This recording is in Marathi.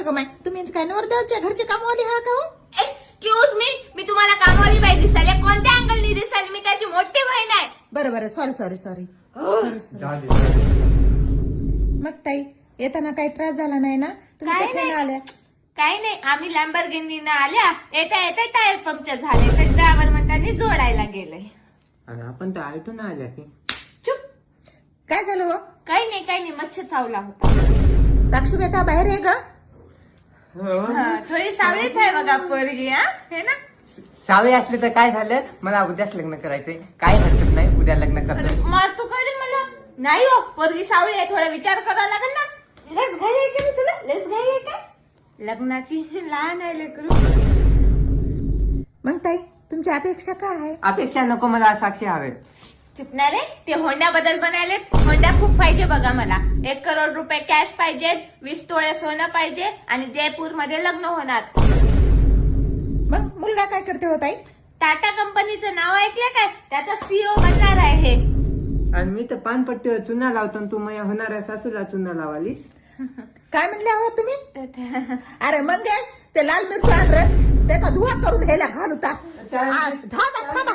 का माय? तुम्ही काय नवरदेवाच्या घरचे कामवाली हा का हो? एक्सक्यूज मी तुम्हाला कामवाली बाई दिसायला कोणत्या अँगलनी दिसायला? मी त्याची मोठी बहीण आहे. बरं बरं, सॉरी. जाऊ दे. मग ताई येताना काही त्रास झाला नाही ना? तुम्ही काय कशाने नाही. आल्या? काही नाही, आम्ही लॅम्बोर्गिनीनं आल्या. येता येता टायर पंक्चर झाले तर ड्रायव्हर म्हणताना जोडायला गेले. आणि आपण तर आयटून आल्या की. चुप. काय झालं हो? काही नाही मच्छ चावला होता. साक्षी बेटा बाहेर आहे ग? थोडी सावळीच आहे बघा पोरगी, हा हे ना. सावळी असले तर काय झालं, मला उद्याच लग्न करायचंय. काय हरकत नाही, उद्या लग्न करतो. मारतो कडे मला. नाही हो, पोरगी सावळी आहे, थोडा विचार करावा लागेल ना. लस घाई आहे का तुला? लस घाई आहे का? लग्नाची लहान आहे लेकरू. मग ताई तुमची अपेक्षा काय आहे? अपेक्षा नको, मला साक्षी हवे. चुकणार रे, ते होंडा बदल बनायले. होंडा खूप पाहिजे बघा मला. 1 करोड रुपये कॅश पाहिजेत, 20 तोळे सोनं पाहिजे आणि जयपूर मध्ये लग्न होणार. मग मुलगा काय करते हो ताई? टाटा कंपनीचं नाव ऐकलं काय? त्याचा सीईओ बनणार आहे हे. आणि मी तर पानपट्टीवर चुना लावतो आणि तू माझ्या होणाऱ्या सासूला चुना लावालीस. काय म्हणले आहो तुम्ही? अरे मंगेश, ते लाल मिरची आण रे, त्याचा धुवा करून ह्याला घालू टाक. थांबा.